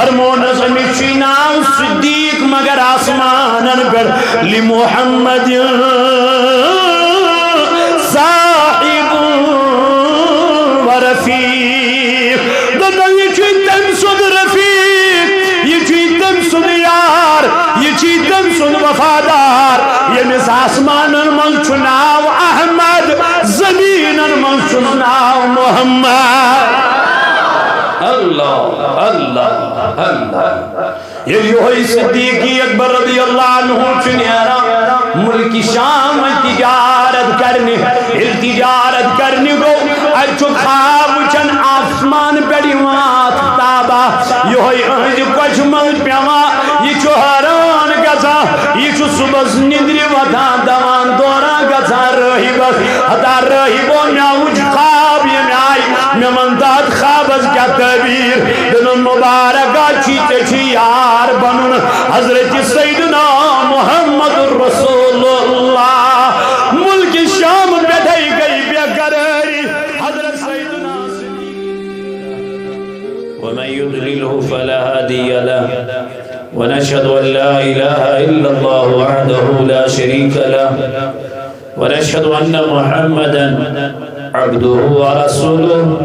فرمون زمین نام صدیق مگر آسمانن پر لمحمد صاحب و رفیق دنو یہ چی تم سد رفیق یہ چی تم سد یار یہ چی تم سد وفادار یہ مس آسمانن من چناو احمد زمینن من چناو محمد اللہ اللہ اللہ یہ صدیقی اکبر رضی اللہ عنہ چنیارا ملک شام تجارت کرنے تجارت کرنے گو اچھو خواب چن آسمان پیڑی وات تابا یہ اہج کچھ مل پیما یہ چھو حران گزا یہ چھو صبح نندری وطا دوان دورا گزا رہی بس حتا رہی بو میاوج خواب یہ میائی میں منداد خواب از کیا تعبیر دنن مبارکہ چیتے چی یار بنن حضرت سیدنا محمد رسول اللہ ملک شام بیدھائی گئی بے قراری حضرت سیدنا ومن يضلله فلا هادي له ونشهد أن لا إله إلا الله وحده لا شريك له ونشهد أن محمدا عبده ورسوله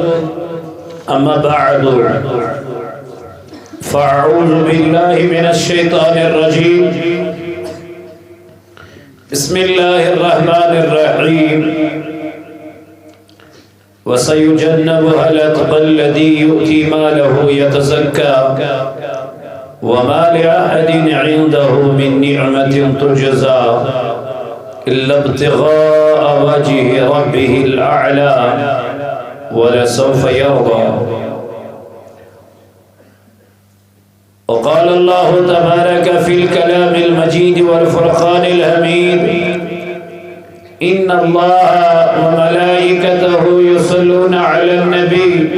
أما بعد فأعوذ بالله من الشيطان الرجيم بسم الله الرحمن الرحيم وسيجنبها الأتقى الذي يؤتي ماله يتزكى وما لأحد عنده من نعمة تجزى إلا ابتغاء وجه ربه الأعلى ولسوف يرضى وقال الله تبارك في الكلام المجيد والفرقان الحميد إن الله وملائكته يصلون على النبي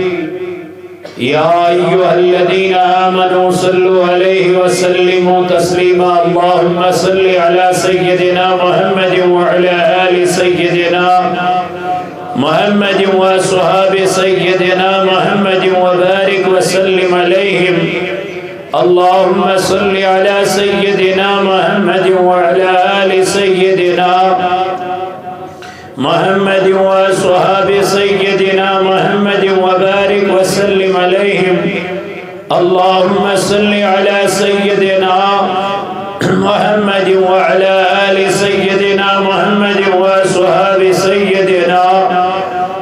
يا أيها الذين آمنوا صلوا عليه وسلموا تسليما اللهم صل على سيدنا محمد وعلى آل سيدنا محمد وصحاب سيدنا محمد وبارك وسلم عليهم اللهم صل على سيدنا محمد وعلى آل سيدنا محمد وصحاب سيدنا محمد وبارك وسلم عليهم اللهم صل على سيدنا محمد وعلى آل سيدنا محمد وصحاب سيدنا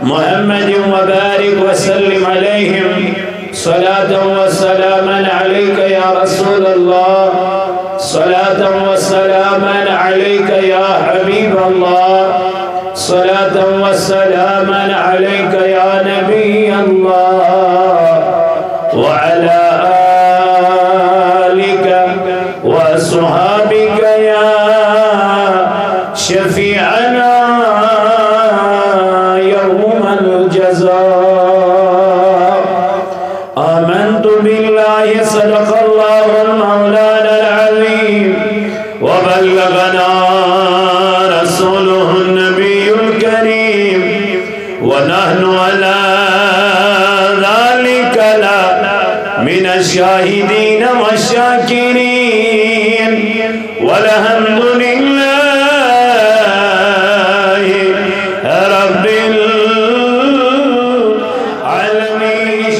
محمد وبارك وسلم عليهم صلاة وسلاما عليك يا رسول الله صلاة وسلاما عليك يا حبيب الله صلاة وسلاما عليك يا نبي الله وعلى آلك وصحابك يا شفيعنا يوم الجزاء آمنت بالله صدق الله المولانا العظيم وبلغنا رسوله النبي الكريم ونحن على ذلك من الشاهدين والشاكرين والحمد لله رب العالمين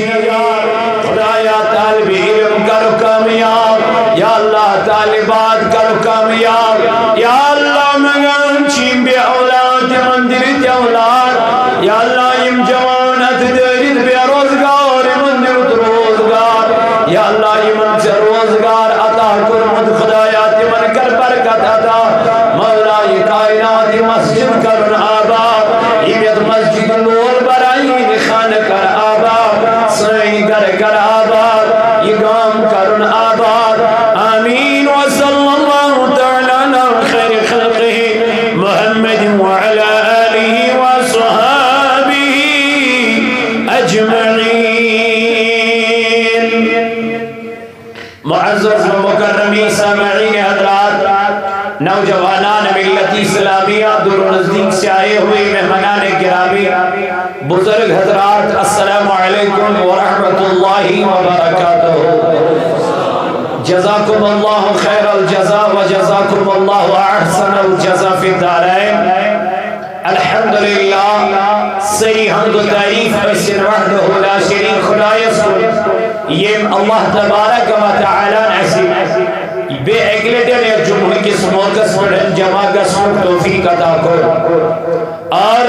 خدایا طالب علم کرو کامیاب یا اللہ طالبات کرو کامیاب یا اللہ مگن چیم بے اولاد مندر تی اولاد یا اللہ یم جوانت دارید بے روزگار مندر روزگار یا اللہ یمن سے روزگار عطا کرمد خدایا تمن کر برکت عطا مولا یہ کائنات مسجد کرن آباد یہ مسجد نور برائین خان کر آباد سائن کر آباد یہ گام کرن آباد آمین وصلی اللہ تعالی علی خیر خلقه محمد وعلى آله وصحابه أجمعين معزز و مکرمی سامعین حضرات نوجوانان ملت اسلامیہ دور و نزدیک سے آئے ہوئے مہمانان گرامی بزرگ حضرات السلام علیکم ورحمۃ اللہ وبرکاتہ. جزاکم اللہ خیر الجزاء وجزاکم اللہ احسن الجزاء فی الدارین. الحمدللہ صحیح حمد و تعریف اسن وحدہ لا شریک خدایس یم اللہ تبارک و تعالی نصیب بے اگلٹن ایک جمعہ کس موقع پر جمع گسن توفیق عطا کر اور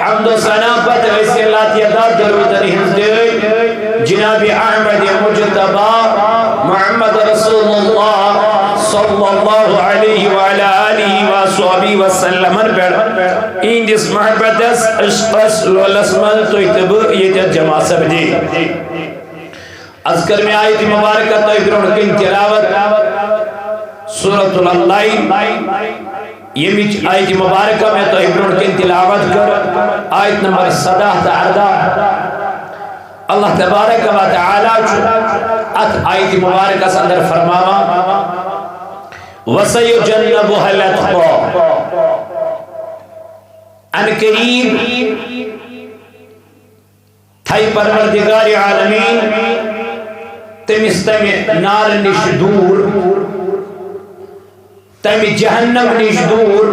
حمد و ثنا پت ویسے اللہ تعالی درود دے جناب احمد مجتبی محمد رسول اللہ صلی اللہ علیہ وعلی آلہ وصحبہ وسلم پر اندس محبتس عشقس لولس من تو اتبع یہ جمع سب دی. اذکر میں آیت مبارکہ تو ابرون کن تلاوت سورة اللہ یہ آیت مبارکہ میں تو ابرون کن تلاوت کر آیت نمبر 17 اللہ تبارک و تعالی ات آیت مبارکہ سے اندر فرماوا وَسَيُجَنَّبُهَا الْأَتْقَى ان قریب تھائی پروردگار عالمین تمس تم نار نش دور تم جہنم نش دور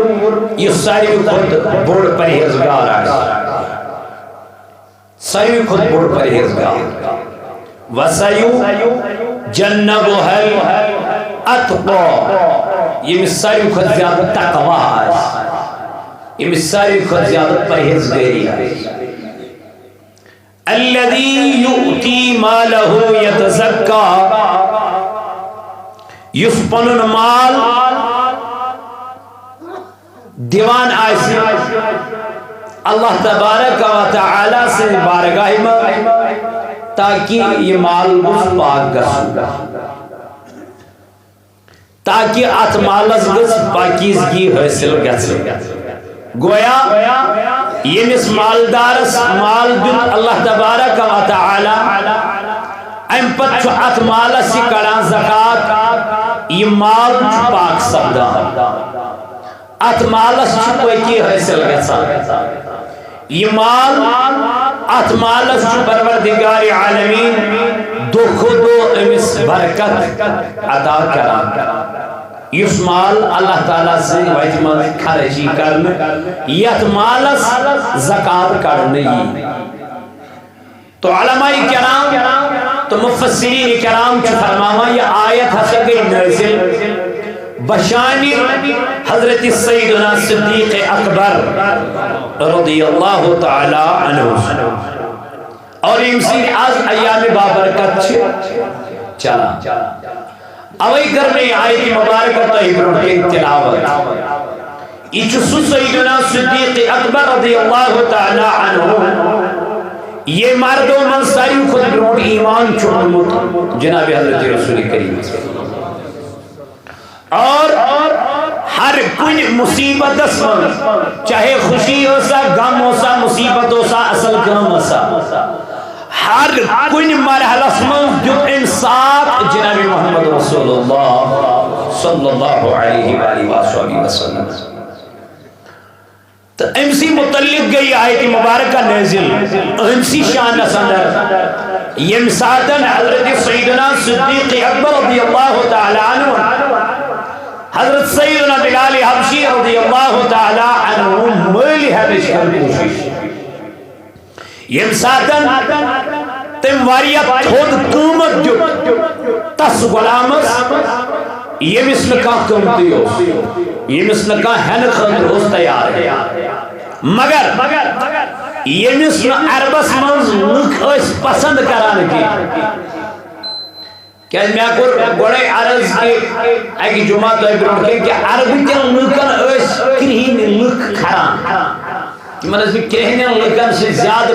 یہ ساری خود بڑ پرہیزگار ہے ساری خود بڑ پرہیزگار. وَسَيُجَنَّبُهَا الْأَتْقَى یہ ساری خود زیادہ تقوی ہے یہ ساری خود زیادہ پرہیزگاری ہے. الذي يؤتي ماله يتزكى يسپن مال دیوان آئیسی اللہ تبارک و تعالی سے بارگاہ میں تاکہ یہ مال گس پاک گسو تاکہ ات مالس گس پاکیزگی حاصل گسو. گویا یمس مالدارس مال دیت اللہ تبارک و تعالی ام پت ات مالس کڑان زکات یہ مال پاک سپدان ات مالس پاکی حاصل گژھان یہ مال ات مالس پروردگار عالمین دو امس برکت عطا کران. اس مال اللہ تعالیٰ سے وجمع خرچی کرنے یت مالس زکات کرنے تو علماء کرام تو مفسرین کرام کی فرماوا یہ آیت ہسا گئی نازل بشان حضرت سیدنا صدیق اکبر رضی اللہ تعالی عنہ اور امسی از ایام بابرکت چلا اوئی کرنے آیت مبارکہ تو ابرون کی تلاوت ایچو سیدنا صدیق اکبر رضی اللہ تعالی عنہ یہ مردوں منصاری خود برون ایمان چھوڑ جناب حضرت رسول کریم اور ہر کن مصیبت چاہے خوشی ہو سا غم ہو سا مصیبت ہو سا اصل غم ہو سا ہر کن مرحلہ من دیت انصاف جناب محمد رسول اللہ صلی اللہ علیہ وآلہ وسلم. تو امسی متعلق گئی آیت مبارکہ نازل امسی شان اندر یم ساتن حضرت سیدنا صدیق اکبر رضی اللہ تعالی عنہ حضرت سیدنا بلال حبشی رضی اللہ تعالی عنہ ملی حبش کر کوشش یم ساتن تم واریا تھود قومت جو تس غلامس یمس نکا قومتی ہو یمس نکا ہن خندر ہو تیار ہے مگر یمس نہ عربس منز لکھ اس پسند کران کی کہ میں کور گوڑے عرض کی ایک جمعہ تو ابرون کہ عربی تین لکھن اس کرہین لکھ کھران منز بھی کہنے لکھن سے زیادہ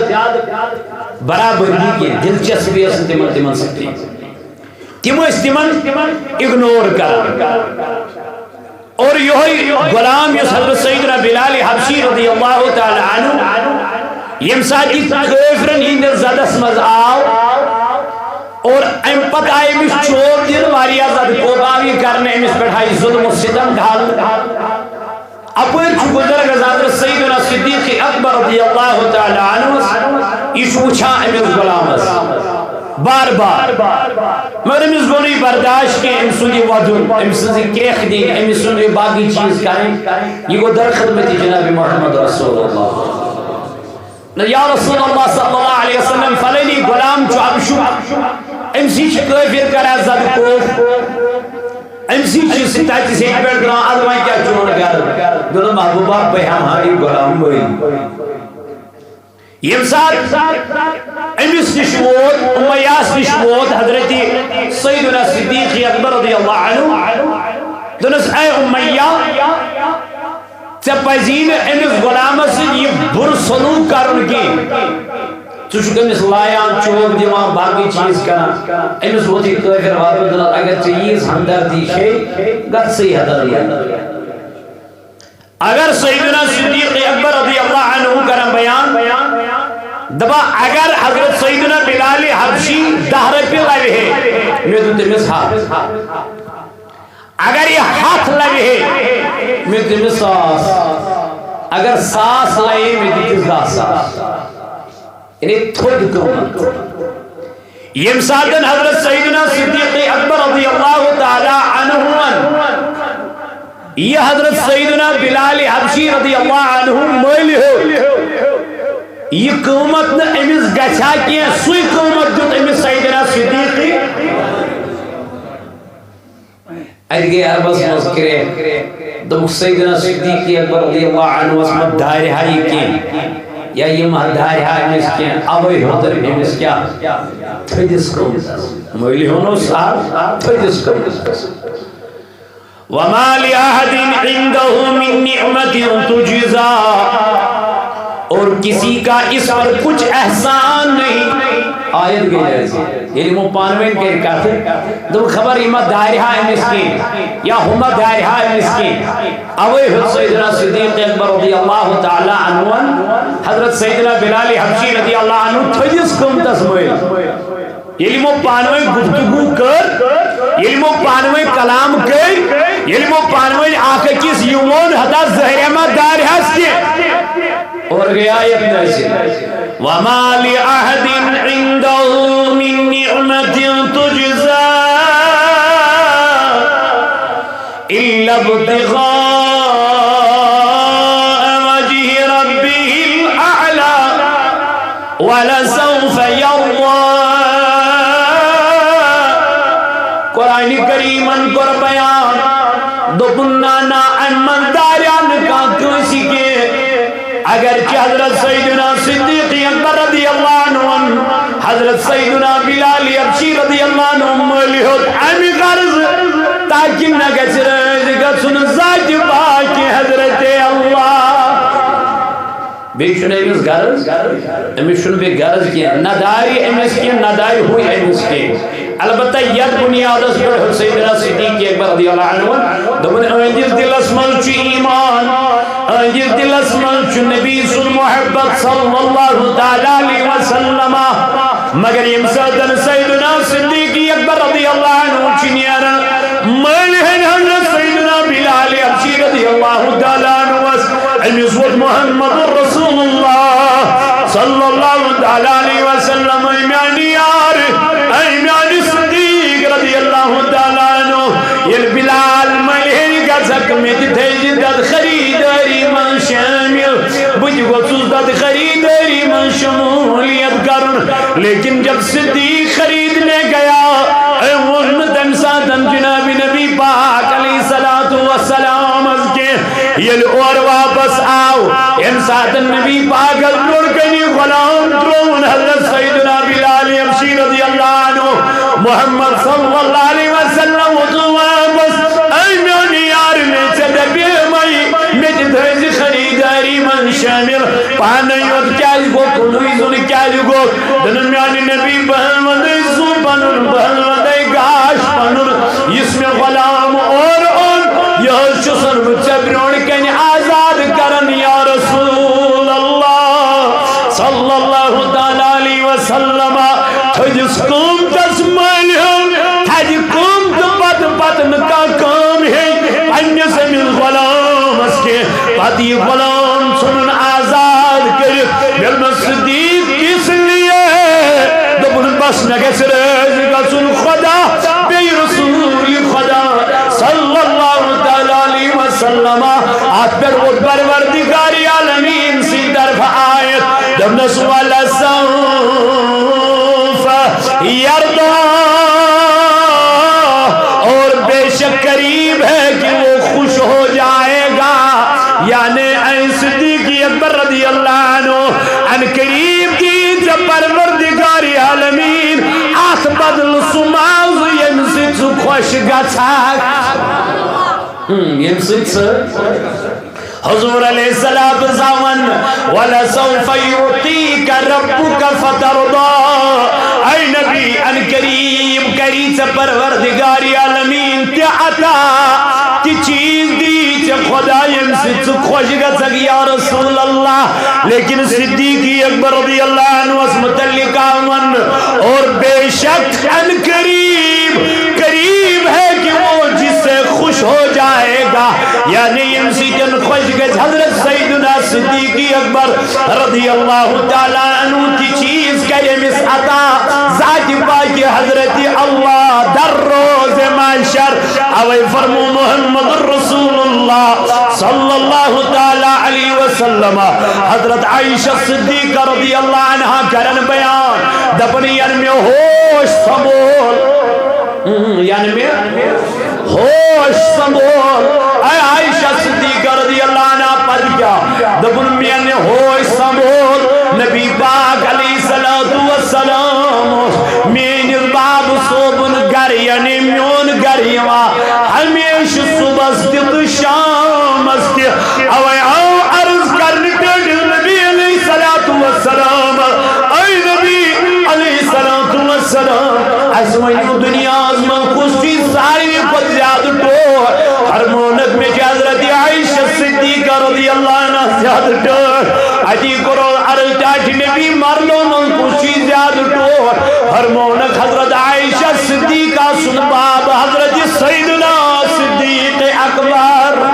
برابری کی دلچسپی اس تمن سکتی تم اس تمن اگنور کر اور یہ غلام یس حضرت سیدنا بلال حبشی رضی اللہ تعالی عنہ یم ساتھی کافرن ہند زدس مز آو اور ام پتہ امس چوب دن واریاہ زد کوباوی کرنے امس پٹھائی ظلم و ستم ڈھال اپر بزرگ حضرت سیدنا صدیق اکبر رضی اللہ تعالی عنہ یہ وچھا امس غلامس بار بار مگر امس گو نہیں برداشت کہ ام سن ودن ام سن کیخ دین ام سن باقی چیز کریں یہ گو در خدمت جناب محمد رسول اللہ یا رسول اللہ صلی اللہ علیہ وسلم فلنی غلام چو ابشو ام سی کافر کرا زد کوف ام سی چیز تاتی سے بیٹھ گران ادوائی کیا چون گر دونوں محبوبہ بے ہماری غلام ہوئی یم ساتھ امس نش ووت امیاس نش ووت حضرت سیدنا صدیق اکبر رضی اللہ عنہ دونس اے امیہ ژے پزی نہٕ امس غلامس یہ بر سلوک کرن کی ژٕ چھُکھ أمِس لایان چوب دِوان باقی چیز کران أمِس ووت یہِ کٲفِر واپس دِوان اگر ژےٚ ییٖژ ہمدردی چھے گژھٕے ہدایت اگر سیدنا صدیق اکبر رضی اللہ عنہ کرن بیان دبا اگر حضرت سیدنا بلال حبشی 10 رۄپیہِ لبہِ ہے مےٚ دیُت تٔمِس ہتھ اگر یہ ہاتھ لبہِ ہے مےٚ دیُت تٔمِس 100 اگر 100 لایے مےٚ دیُتِس 10,000 یعنی تھوڑ قیمت یم ساتن حضرت سیدنا صدیق اکبر رضی اللہ تعالی عنہ یہ حضرت سیدنا بلال حبشی رضی اللہ عنہ مالی ہو یہ قیمت نہ امس گچھا کی سوئی قیمت دیت امس سیدنا صدیق ادگے عربس مذکرے دمک سیدنا صدیق اکبر رضی اللہ عنہ اسمت دائرہ ہائی کی یا یہ مہدائی ہے امس کیا اوئی ہوتر امس کیا تھوڑیس قیمت مولی ہونو صاحب تھوڑیس قیمت وما لأحد عنده من نعمت تجزا اور کسی کا اس پر کچھ احسان نہیں آیت گئی جیسے یعنی وہ پانوین کے کہتے دو خبر امت دائرہ مسکین یا ہمت دائرہ مسکین اوے سیدنا صدیق اکبر رضی اللہ تعالی عنہ حضرت سیدنا بلال حبشی رضی اللہ عنہ تھجس کم تسموئے یعنی وہ پانوین گفتگو کر یعنی وہ پانوین کلام کر یعنی وہ پانوین آقا کس یومون حدا زہرمہ دار ہستی اور گیا آیت نیسی وَمَا لِأَحَدٍ عِنْدَهُ مِن نِعْمَةٍ تُجْزَى إِلَّا ابْتِغَاءَ وَجْهِ رَبِّهِ الْأَعْلَى وَلَسَوْفَ يَرْضَى قرآن کریمن کر بیان دبنانا امن داریان کا کسی کے اگرچہ حضرت سیدنا صدیق اکبر رضی اللہ عنہ حضرت سیدنا بلال حبشی رضی اللہ عنہ ملیحت امی غرض تاکہ نگچ رہے سن ذات پاک حضرت اللہ بیشن امس غرض امس شن بے غرض کی نداری امس کی نداری ہوئی امس کی البتہ ید بنیاد اس پر سیدنا صدیق اکبر رضی اللہ عنہ دمن انجل دل اسمال چی ایمان انجل دل اسمال چی نبی سن محبت صلی اللہ تعالی علیہ وسلم مگر یمسادن سیدنا صدیق اکبر رضی اللہ عنہ چی نیارا ملہن حضرت سیدنا بلال حبشی رضی اللہ تعالی عنہ امسوت محمد رسول اللہ صلی اللہ تعالی علیہ وسلم ایمانی یار ایمانی صدیق رضی اللہ تعالی عنہ یہ بلال ملہن گزک میں تھے جدد خریداری من شامل بجھ گوچوز دد خریداری من شمولیت کرن لیکن جب صدیق خریدنے گیا ایوان تمسادن جناب نبی پاک علیہ السلام از کے یہ اور واپس آؤ انسات نبی پاک نور کنی غلام درون حضرت سیدنا بلال حبشی رضی اللہ عنہ محمد صلی اللہ علیہ وسلم تو واپس اے میانی یار میں چدبی میں تدھیز خریداری من شامل پانیوت کیا گو کنوی زن کیا گو دن میانی نبی بہن ودی زن پنن بہن ودی گاش پنن اس میں غلام اور یہ شسن مچبرون کن آزاد کرن یا رسول اللہ صلی اللہ تعالی علیہ وسلم تجس کم تسمال ہے تج کم پت پت نکا کام ہے انیس من غلام اس کے پتہ یہ غلام ژھنن آزاد کرت ملن صدیق اس لیے دپن بس نہ گژھِ رٲضۍ گژھُن خدا بیٚیہِ رسول خدا صلی اللہ تعالی علیہ وسلم ات پہ ووت پروردگار عالمین سی طرف آیت دپنس وَلَسَوْفَ یَرْضَىٰ اور بے شک قریب ہے کہ وہ خوش ہو جائے گا یعنی اے صدیق اکبر رضی اللہ عنہ ان قریب کی جب پروردگار عالمین ات بدل سماز یم سۭتۍ سُہ خوش گژھان یم سۭتۍ حضور علیہ السلام زامن وَلَسَوْفَ يُعْطِيكَ رَبُّكَ فَتَرْضَىٰ اے نبی ان قریب کری ژے پروردگار عالمین تہِ عطا تہِ چیز دی ژے خدا یم سۭتۍ ژٕ خوش گژھکھ یا رسول اللہ لیکن صدیق اکبر رضی اللہ عنہ اس متعلق ون اور بے شک ان قریب ہے کہ وہ جس سے خوش ہو جائے گا یعنی یم سۭتۍ خوش گژھِ حضرت سیدنا صدیق اکبر رضی اللہ تعالیٰ عنہ کی چیز کرے مس عطا ذات پاک حضرت اللہ در روز محشر اوے فرمو محمد رسول اللہ صلی اللہ تعالیٰ علیہ وسلم حضرت عائشہ صدیقہ رضی اللہ عنہ کرن بیان دپن یعنی میں ہوش سنبھول یعنی میں ہوش سنبھول اے عائشہ صدیقہ رضی اللہ عنہ پر کیا دپن میں ہوش سنبھول نبی پاک علیہ السلام میانس باب صوبن گر یعنی میون گر ہمیشہ صبح تو شام اوے آؤ عرض کرنے نبی علیہ السلام اے نبی علیہ السلام اس ونیو دنیا من کس چیز ساری پت زیادہ ٹور فرمونک میں حضرت عائشہ صدیقہ رضی اللہ عنہ زیادہ ٹور اتی کرو عرض چاہتی نبی مرلو من کس چیز زیادہ ٹور فرمونک حضرت عائشہ صدیقہ سن باب حضرت سیدنا صدیق اکبر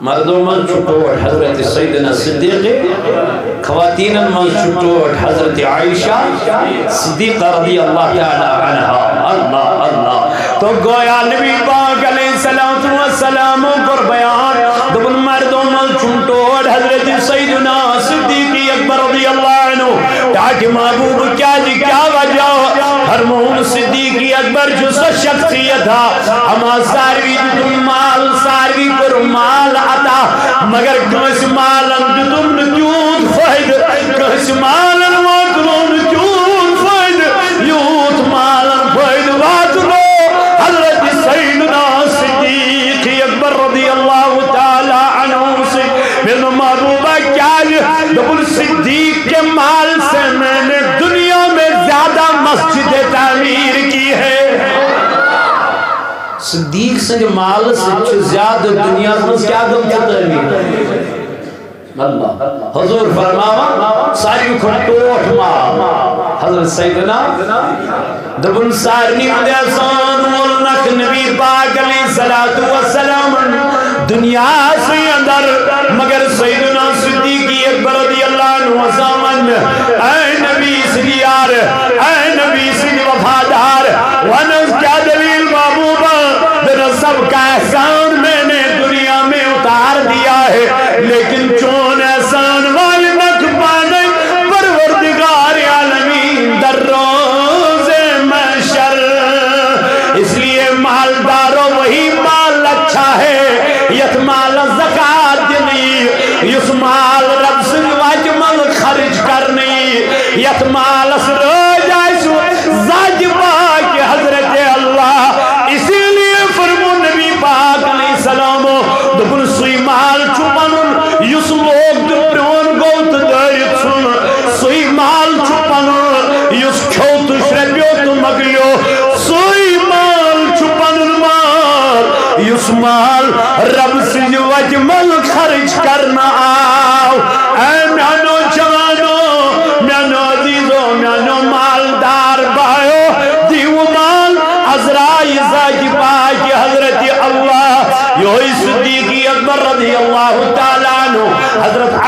مردوں من چھٹوٹ حضرت سیدنا صدیق خواتین من چھٹوٹ حضرت عائشہ صدیقہ رضی اللہ تعالی عنہ اللہ اللہ تو گویا نبی پاک علیہ السلام پر بیان دبن مردوں من چھٹوٹ حضرت سیدنا صدیق اکبر رضی اللہ عنہ تاکہ محبوب کیا وجہ فرمون صدیق اکبر جو سا شخصیت تھا ہما ساروی تم مال ساروی پر مال عطا مگر کس مالن تم نکیوت فائد کس مالن واتلون نکیوت فائد یوت مالن فائد واتلو حضرت سیدنا صدیق اکبر رضی اللہ تعالی عنہ سے من محبوبہ کیا دبل صدیق کے مال سے میں نے دنیا میں زیادہ مسجد تعمیر کی ہے صدیق سے مال سے زیادہ دنیا میں کیا گم تعمیر اللہ حضور فرماوا ساری کھٹوٹ ماں حضرت سیدنا دبن سارنی اندیسان مولنک نبی پاک علیہ السلام دنیا سے اندر مگر سیدنا صدیق اکبر رضی اللہ عنہ زامن اے نبی سیار اے نبی سی وفادار ونز کیا دلیل محبوبہ میرا سب کا احسان میں نے دنیا میں اتار دیا ہے لیکن چون احسان والی نک پانے پروردگار عالمین در روز محشر اس لیے مالداروں وہی مال اچھا ہے یت مال زکاة دینی یس مال رب سے واجمل خرچ کرنی یت مال سر جائسو زاج پاک حضرت اللہ اسی لیے فرمو نبی پاک علیہ السلام دبن سوی مال چھپنن یس لوگ دپرون گوت دائت سن سوی مال چھپنن یس کھوت شربیو تو مگلیو سوی مال چھپنن مال یس مال رب سے وجمل خرچ کرنا آو اے میانو جوانو میانو عزیزو میانو مالدار بھائیو دیو مال عزرائی ذاتی پاکی حضرت اللہ یوہی صدیقی اکبر رضی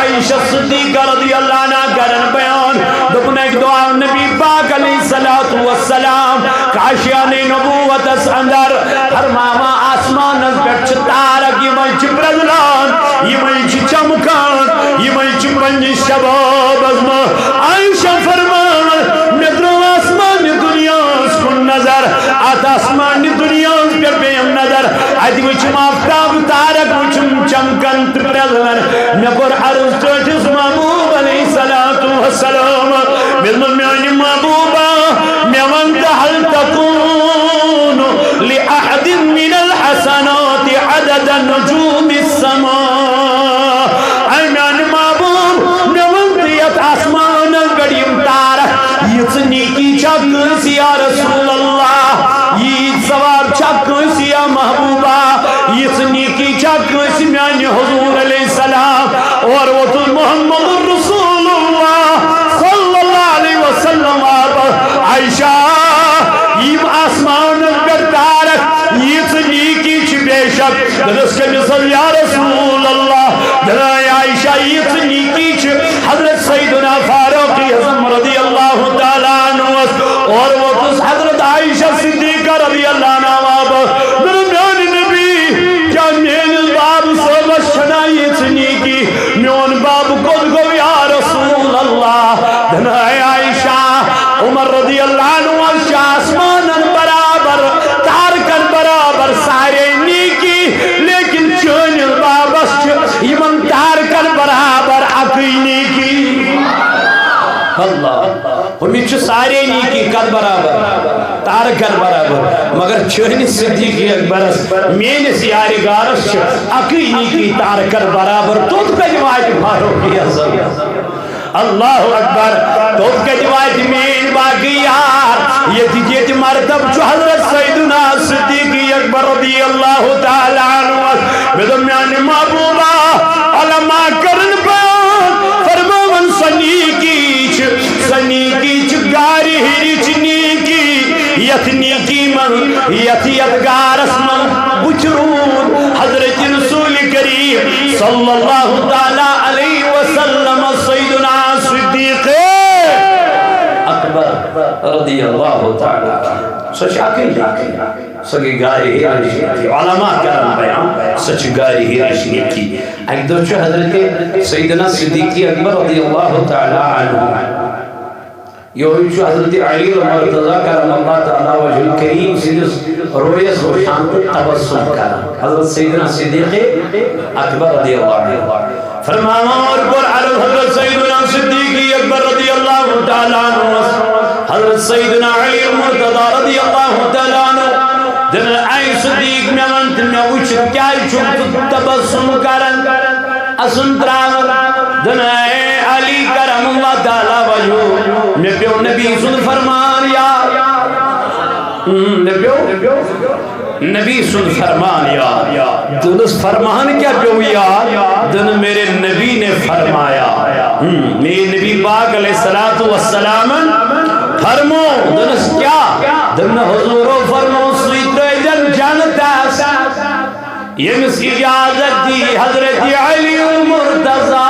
عائشہ صدیقہ رضی اللہ عنہ کرن بیان دپن ایک دعا نبی پاک علیہ السلام کاشیان نبوت اس اندر فرماوا آسمان از پٹھ تارک یمن چھ پرزلان یمن چھ چمکان یمن چھ پنج شباب ازما عائشہ فرماوا مدرو آسمان دنیا کن نظر آت آسمان دنیا پر بیم نظر آت وچم آفتاب تارک وچم چمکن پرزلان نبر عرض تجس محبوب علیہ السلام ملمن میانی محبوبہ میوانت حل تکون لأحد من الحسنات عدد نجوم السماء اے میانی محبوب میوانت یت آسمان گڑیم تارک یتنی کی چکس یا رسول اللہ یہ ثواب چکس یا محبوبہ یتنی کی چکس میانی حضور علیہ السلام اور وہ تو محمد رسول اللہ صلی اللہ علیہ وسلم عائشہ یہ آسمان پر تارک یتنی کی چھ بے شک دلس کے مثل یا رسول اللہ دلائی عائشہ یتنی کی چھ حضرت سیدنا فاروق اعظم رضی اللہ تعالیٰ عنہ اور وہ تو حضرت عائشہ صدیقہ رضی اللہ عنہ درمیان نبی کیا میل باب صحبت شنائی یتنی کی میون باب قد گو یا رسول اللہ دلائی عائشہ عمر رضی اللہ عنہ شاہ آسمانن برابر تارکن برابر سارے نیکی لیکن چون بابس یمن تارکن برابر اکی نیکی اللہ ہمیں چھو سارے نیکی کد برابر تارکن برابر مگر چون صدیقی اکبرس مینس یاری گارس اکی نیکی تارکن برابر تو کجوائے فاروقی اعظم اللہ اکبر تو کجوائے مین باقی یار یہ مرتب جو حضرت سیدنا صدیقی اکبر رضی اللہ تعالیٰ عنہ بدمیان محبوبہ علماء کرن بیان فرماون سنیکی چھ گاری ہریچ نیکی یت نیکی من یت گارس من بچرون حضرت رسول کریم صلی اللہ تعالیٰ علیہ وسلم سیدنا صدیق اکبر رضی اللہ تعالیٰ سچ آکے سگی گاری ہی علماء کرن بیان سچ گاری ہی رشنی کی ایک دو چھو حضرت سیدنا صدیقی اکبر رضی اللہ تعالیٰ عنہ یہ چھو حضرت علی مرتضی کرم اللہ تعالیٰ وجہ کریم سیدس رویس روشان پر تبسم کرن حضرت سیدنا صدیقی اکبر رضی اللہ عنہ فرمانا اور پر عرض حضرت سیدنا صدیقی اکبر رضی اللہ تعالیٰ عنہ حضرت سیدنا علی مرتضی رضی اللہ تعالیٰ عنہ دن اے صدیق میں ونت میں وچھ کیا چھوٹ تبسم کرن اسن تراغ دن اے علی کرم اللہ تعالیٰ وجہ میں پیو نبی سن فرمان یا نبی سن فرمان یا دنس فرمان کیا پیو یا دن میرے نبی نے فرمایا میرے نبی پاک علیہ السلام فرمو دنس کیا دن حضورو فرمو سویت جن جانتا یہ مس اجازت دی حضرت علی مرتضی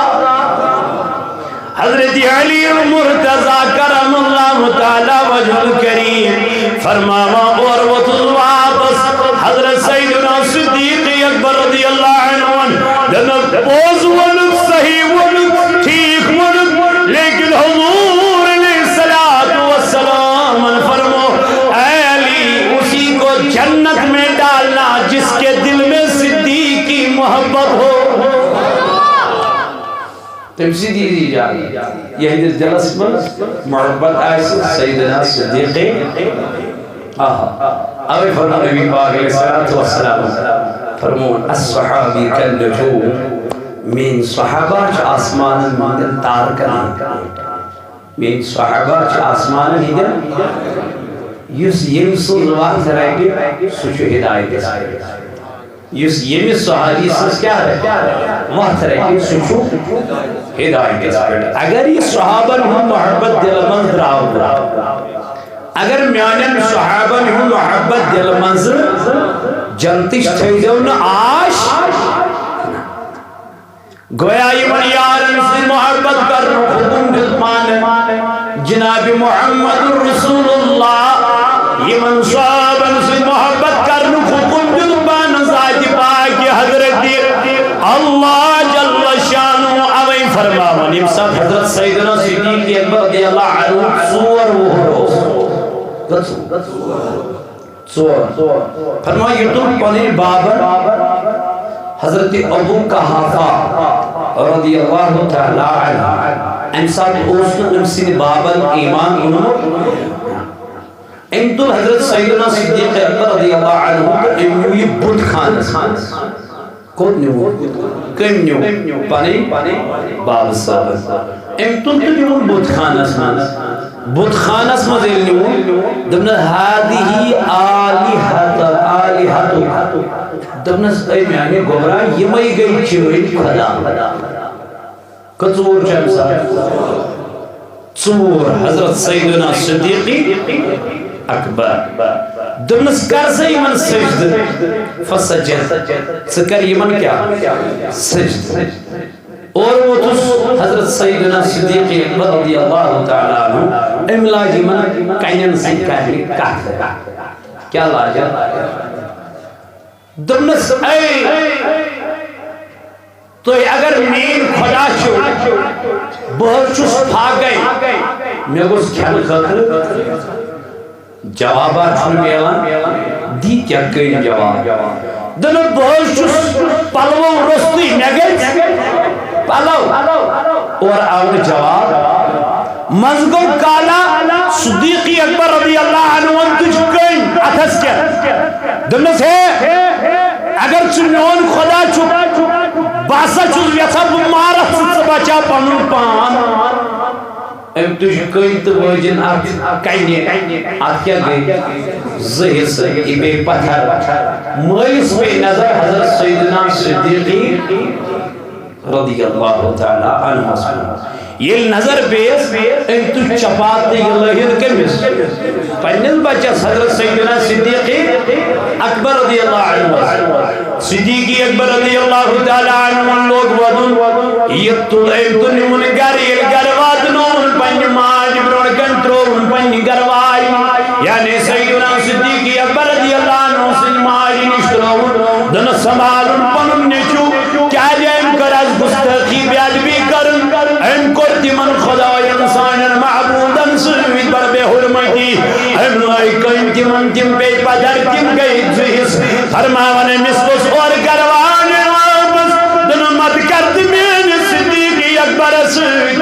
حضرت علی مرتضی کرم اللہ تعالی وجہ کریم فرماوا اور وہ واپس حضرت سیدنا صدیق اکبر رضی اللہ عنہ جنب بوز ونک صحیح ونک ٹھیک ونک لیکن حضور علیہ السلام فرمو اے علی اسی کو جنت میں ڈالنا جس کے دل میں صدیق کی محبت ہو تمسی دی جائے یہ حدیث جلس میں محبت آئیس سیدنا صدیق اوے فرما نبی پاک علیہ السلام فرمون الصحابی کالنجوم من صحابہ چھ آسمان ماندن تار کرنے من صحابہ چھ آسمان ہدن یس یمسو زوان سرائے سچو ہدایت یس یمس صحابی سس کیا ہے وقت رہے سچو ہدایت اگر یہ صحابہ ہم محبت دل منظر آؤ اگر میانن صحابہ ہم محبت دل منظر جنتش تھیدون آش گویا یہ من یارن محبت کرنو حکم دل پانے جناب محمد رسول اللہ یمن صحابن سے محبت کرنو حکم دل پانے ذات پاک حضرت اللہ جل شانو اوئی فرماون یم سب حضرت سیدنا صدیق اکبر رضی اللہ عنہ ژور ژور فرمایا یہ تم پنن بابن حضرت ابو قحافہ رضی اللہ تعالی عنہ انسان اوسن امسن بابن ایمان انہوں انتو حضرت سیدنا صدیق اکبر رضی اللہ عنہ اموی بدھ خان کون نیو کم نیو پانی باب صاحب امتو نیو بدھ خان اسمان بدھ خان اسمان نیو دمنا هذه آلہت دمنا اے میانے گورا یہ مئی گئی چوئی خدا کتور چیم صاحب ژور حضرت سیدنا صدیقی اکبر دمنس کر سے یمن سجد فسجد سکر یمن کیا سجد اور وہ تس حضرت سیدنا صدیق اکبر رضی اللہ تعالیٰ عنہ املا یمن کائنن سے کہنے کہت کیا لاجا دمنس اے تو اگر مین خدا چھو بہت چس پھاگ گئی میں گوز کھل خطر جوابات چھو میلان دی کیا گئی جواب دنو بہت چس پلو رستی میں گئی پلو اور آور جواب مزگو کالا صدیقی اکبر رضی اللہ عنہ انتج گئی اتھس کیا دنس ہے اگر چنون خدا چھو باسا چھو یسا بمارت سے بچا پنن پان ام تجھ کئی تو وجن آت کائنے آت کیا گئی زہر سے بے پتھر مائس پہ نظر حضرت سیدنا صدیقی رضی اللہ تعالی عنہ یہ نظر بیس ام تجھ چپات یہ لہر کمیس پنیل بچہ حضرت سیدنا صدیقی اکبر رضی اللہ عنہ صدیقی اکبر رضی اللہ تعالی عنہ لوگ ودن یہ تل ام تن من گر وادنو ان پنی ماج برون کنٹرو ان پنی گروائی یعنی سیدنا صدیقی اکبر رضی اللہ عنہ سن ماج نشترو دن سنبھال ان پنن نیچو کیا جائم کر از گستخی بیاد بھی کرن ام کرتی من خدا انسان معبودن سنوید بر بے حرمتی ام لائی کن تمن تم پیٹ پدر تم گئی زہس فرماوانے مسلس اور گروان واپس دن مت کرد میں صدیقی اکبر سوید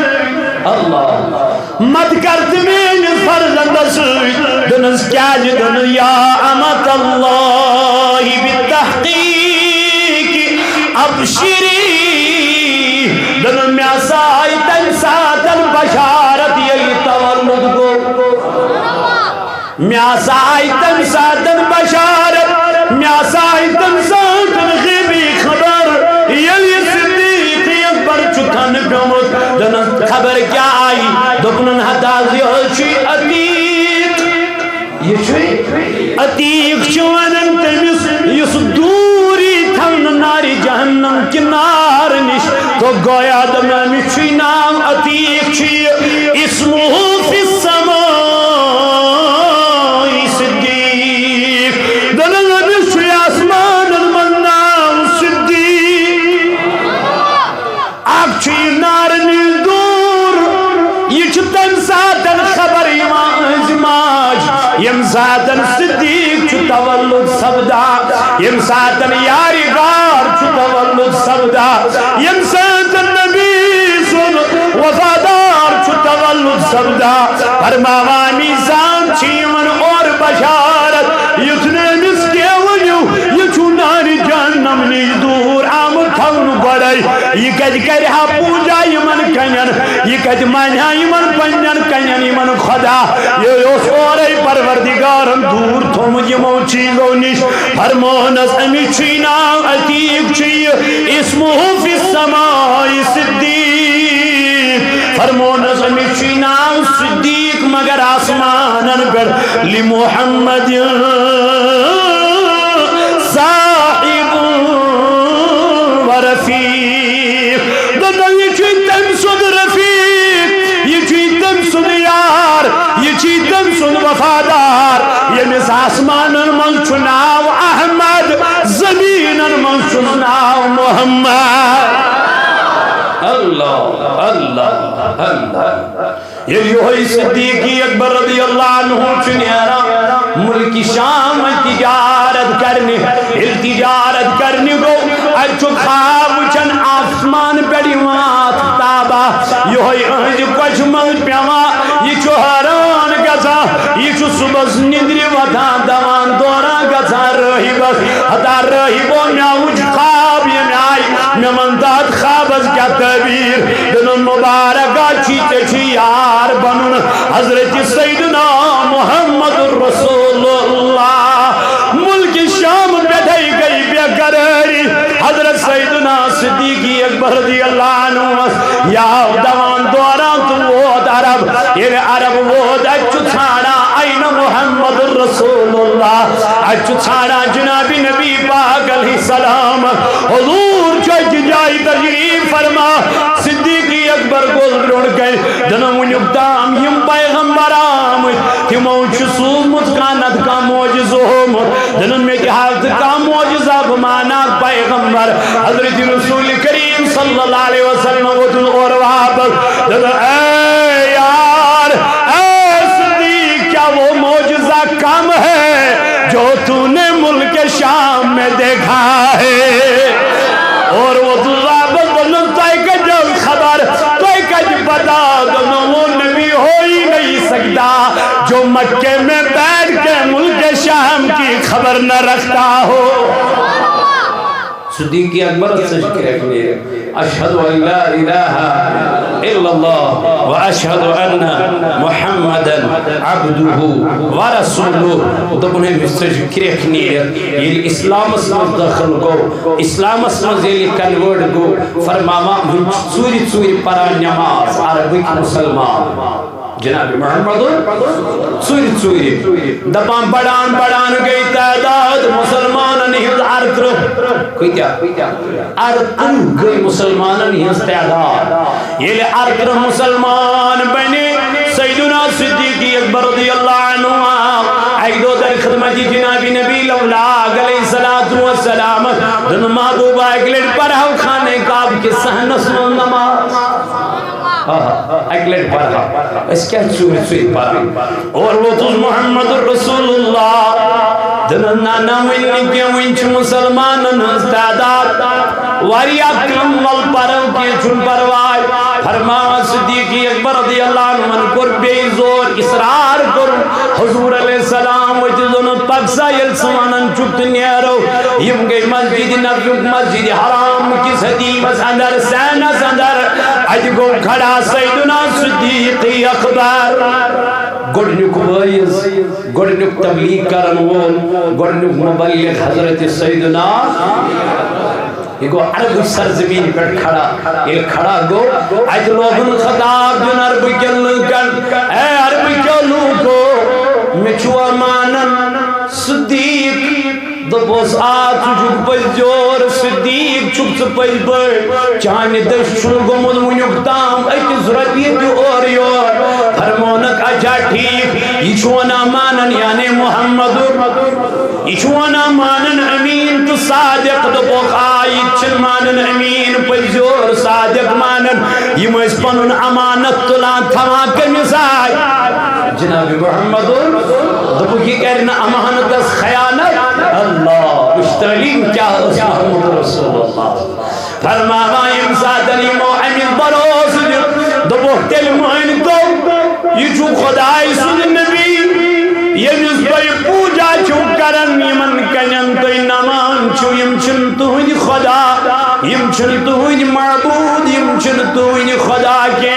اللہ مت کرد میں فرزند سوید دنس کیا جدن یا امت اللہ بالتحقیق ابشری دن میں آسائی تنساتن بشارت یہی تولد کو میں آسائی تنساتن بشارت میں آسائی تنساتن غیبی خبر یہی صدیقی اکبر چکن پیمت دن خبر کیا آئی دکنن حتازی ہوشی عتیق یہ چھوئی عتیق چوانن تمیس یس دوری تھن ناری جہنم کی نار نش تو گویا دمانی چھوئی نام عتیق چھوئی اسمہ فی السماء صدیق دلن نشوئی آسمان من نام صدیق آپ چھوئی نار نیل دور یہ چھتن ساتن خبر ماج یم ساتن صدیق چھو تولد سبدا یم ساتن یاری غار چھو تولد سبدا یم ساتن نبی سن وفادار چھو تولد سبدا فرماوانی زان چیمن اور بشارت یتنے مس کے ولیو یہ چھو ناری جہنم نی دور آمد تھون بڑائی یہ کج کرہا پوجا یمن کنین یہ کج مانیا یمن پنین کنین یمن خدا یہ اس اورائی پروردگارم دور تھوم یمو چیزو نش فرمونس امی چینا عتیق چی اسمہ فی السماء صدیق فرمونس امی چینا صدیق مگر آسمانن پر لمحمد صاحب ورفیق دنوی چی تم سد رفیق سن وفادار یمس آسمان من چناو احمد زمین من چناو محمد اللہ اللہ اللہ یہ صدیقی اکبر رضی اللہ عنہ چنیرا ملک شام تجارت کرنے تجارت کرنے کو اچھو خواب چن آسمان پیڑی وات تابا یہ کچھ مل پیما یہ چھو حران گزا یہ چھو صبح ندری وطا دوان دورا گزا رہی بس حتا رہی بو میاوچ خواب یہ میائی میں منتاد خواب از کیا تعبیر دنوں مبارکہ چیتے چی یار بنن حضرت سیدنا محمد رسول اللہ ملک شام بیٹھائی گئی بے قراری حضرت سیدنا صدیقی اکبر رضی اللہ عنہ یا دوان دوران تو وود عرب یہ عرب وود اچھو چھاڑا این محمد رسول اللہ اچھو چھاڑا جناب نبی پاک علیہ السلام حضور چوک جائی تجریب فرما صدیقی اکبر کو رون گئے دنوں منیقتام یم پیغمبر آمد تیمون چسومت کانت کا موجزوم دنوں میں حالت کا موجزہ بمانا پیغمبر حضرت رسول کریم صلی اللہ علیہ وسلم اور واپس دنوں اے یار اے صدیق کیا وہ موجزہ کم ہے جو تو نے ملک شام میں دیکھا ہے اور وہ ضابط دنوں تائے کا جب خبر تائے کا جب پتا دنوں وہ نبی ہو ہی نہیں سکتا جو مکے میں بیٹھ کے ملک شام کی خبر نہ رکھتا ہو صدیقی اکبر سے شکر اکبر اشہد ان لا الہ الا اللہ واشہد ان محمد عبدہ ورسولہ تو انہیں مستر شکر اکبر یہ اسلام اسمت داخل کو اسلام اسمت یہ کنورٹ کو فرماما سوری سوری پرا نماز عربی مسلمان جناب محمد سوری سوری دپان بڑان بڑان گئی تعداد مسلمان نہیں عرق رو کوئی کیا عرق گئی مسلمان نہیں تعداد یہ لئے عرق رو مسلمان بنے سیدنا صدیقی اکبر رضی اللہ عنہ ایک دو در خدمتی جناب نبی لولاک علیہ السلام دن محبوبہ ایک لڑ پڑھاو کھانے کعب کے سہنس من نماز اکلٹ پڑھا اس کیا چوری چوری پڑھا اور وہ تو محمد رسول اللہ دننا نمینی کے ونچ مسلمان نستعداد واری اکرم والپرم کے چن پروائی فرماوا صدیقی اکبر رضی اللہ عنہ من کر بے زور اصرار کر حضور علیہ السلام وجدن پکسا یلسوانن چکت نیرو یم گئی مسجد نبی مسجد حرام کی صدیبس اندر سینس اندر اج گو کھڑا سیدنا صدیقی اکبر گوڑنک وائز گوڑنک تبلیغ کرن وول گوڑنک مبلغ حضرت سیدنا یہ گو عرب سرزمین پر کھڑا یہ کھڑا گو اج لوگن خطاب جن عرب کے لکن اے عرب کے لوگو مچو امانن صدیق دبوس آت چک پس جور صدیق چک سپس بر چاہنے دشن گمد ونیقتام ایک ضرورتی جو اور یور فرمونک اچھا ٹھیک ایشوانا مانن یعنی محمد ایشوانا مانن امین تو صادق دبوک آئیت چن مانن امین پس جور صادق مانن یہ مجھ پنن امانت تلان تھما کمیسائی جناب محمد دبوک یہ کہنا امانت اس خیانت اللہ مشتعلیم کیا اس محمد رسول اللہ فرماوا امساد علیمو امین بروس دبوک تل مہین کو یہ جو خدای سن نبی یہ جس بھائی پوجا چھو کرن یمن کنن تو نمان چھو یم چھن توہنی خدا یم چھن توہنی معبود یم چھن توہنی خدا کے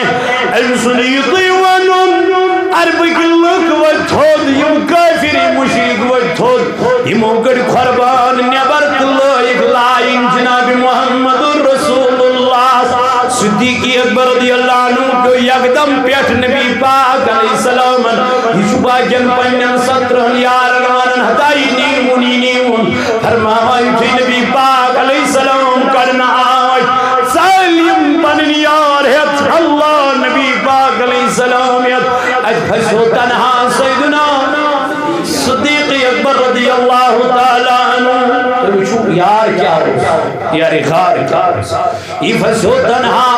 انسلیقی ونن عرب کی لک و تھود یم کافری مشرق و تھود یم اوکر خربان نیبر کلائق لائن جناب محمد رسول اللہ صدیقی اکبر رضی اللہ عنہ کو یکدم پیٹ نبی پاک علیہ السلام یشبا جن پنن سترہن یارنوانن ہتائی نیمونی نیمون فرماوائی تھی نبی پاک علیہ السلام کرنا آج سالیم پنن یار ہے اللہ نبی پاک علیہ السلام اج پھسو تنہا سیدنا یار کیا ہو یار غار کیا یہ فسو تنہا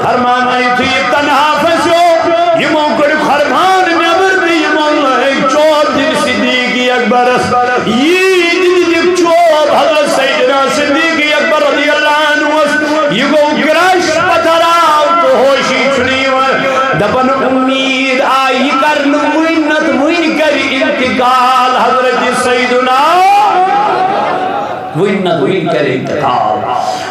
فرمانا یہ تنہا فسو یہ موقع خربان نیبر بھی یہ موقع چوب دن صدیقی اکبر یہ چوب حضرت سیدنا صدیقی اکبر رضی اللہ عنہ یہ گو گرش پتھراو تو ہوشی چھنی دپن امید آئی کرن وینت وین کر انتقال حضرت سیدنا وینت وین کر انتقال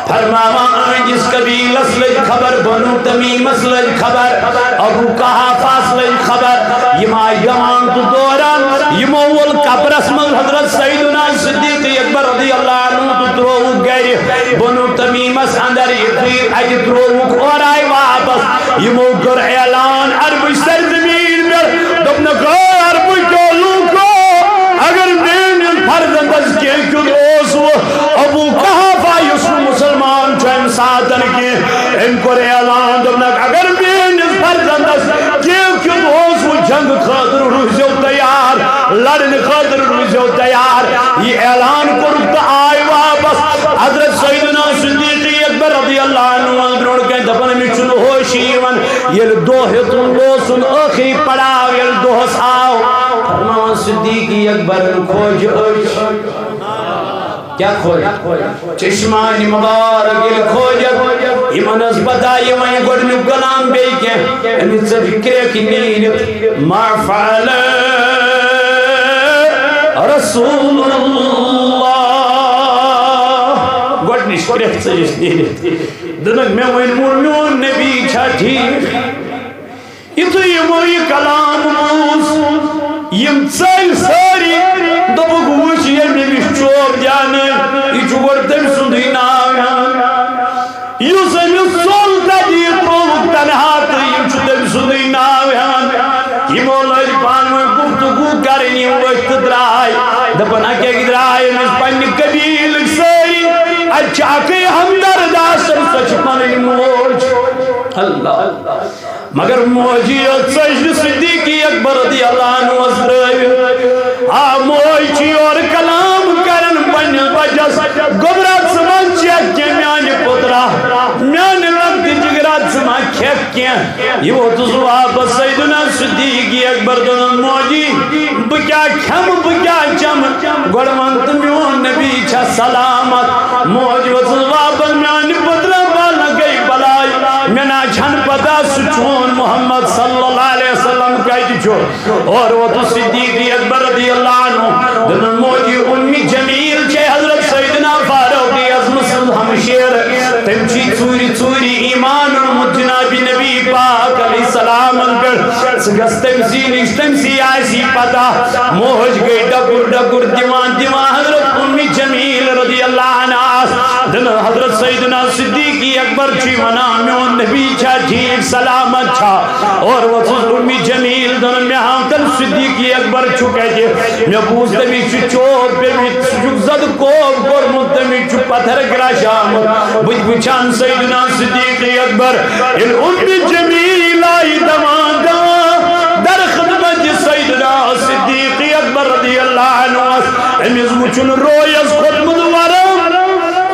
فرماما جس قبیل اسلج خبر بنو تمیم اسلج خبر ابو قحافہ اسلج خبر یما یمان تو دوران یمول قبر اسمل حضرت سیدنا صدیق اکبر رضی اللہ عنہ تو دروگ گئے بنو تمیم اس اندر یقیر اج دروگ اور آئی واپس یمو گر اعلان عرب سرزمین میں دبنکو عرب کو لوکو اگر دین فرزندس کے کل اوسو ابو قحافہ یسو مسلمان چون ساتن کے ان کو اعلان دبنک اگر دین فرزندس کے کل اوسو جنگ خاطر روزو تیار لڑن خاطر روزو تیار یہ اعلان کرتا آئی واپس حضرت سیدنا صدیقی اکبر رضی اللہ عنہ درڑ کے دپن میں چن ہوشی ون یہ دوہ تم لوسن اخی پڑاو یہ دوہس آو فرمان صدیقی اکبر کھوج کیا کھوج چشمان مبارک یہ کھوج ایمان از بدائی وہیں گوڑنی گلام بے کے امیت سے فکر کی نیت ما فعل رسول اللہ گوڑنی شکریت سے جس نیت دنک میں وہیں مرمیون نبی چھا ٹھیک اتو یہ موئی کلام موس یم چل ساری دبک وش یہ نبی چوب جانے یہ چوڑ تم سندھی نام یوس امیت سول تجی پروک تنہات یم چو تم سندھی نام یہ مولا پان میں گفتگو کرنی وقت درائی دپنا کیا درائی نس پنی قبیل ساری اچھا کہ ہمدرد آسر سچ پنی موج اللہ مگر موجیت سجد صدیقی اکبر رضی اللہ عنہ وزرائی موجی اور کلام کرن بن بجس گبرات سمان چیک کے میانی پترا میانی لگ جگرات سمان کھیک کیا یہ وہ تو واپس سیدنا صدیقی اکبر دن موجی بکیا کھم بکیا چم گڑمانت میون نبی چھا سلامت موجی وہ واپس میانی پترا بالا گئی بلائی مینا چھن پتا سچون محمد صلی اللہ علیہ وسلم کہتی چھو اور وہ تو صدیقی اکبر رضی اللہ عنہ دن موجی امی جمیل چھے حضرت سیدنا فاروقی عظم صلی ہمشیر تمچی چوری چوری ایمان جناب نبی پاک علیہ السلام انکر سگس تمسی آئیسی پتا موج گئی ڈگر ڈگر دیوان دیوان حضرت امی جمیل رضی اللہ عنہ دن حضرت سیدنا صدیقی اکبر چی منا میون نبی چھا ٹھیک سلامت چھا اور وہ امی جمیل دن میں ہم تن صدیقی اکبر چھکے جے میں پوچھ دمی چو چوب پہ بھی چک زد کوب کر مدمی چو پتھر گرا شام بج بچان سیدنا صدیقی اکبر ان امی جمیل آئی دمان دمان در خدمت سیدنا صدیقی اکبر رضی اللہ عنہ امیز مچن رویز خدمت ورم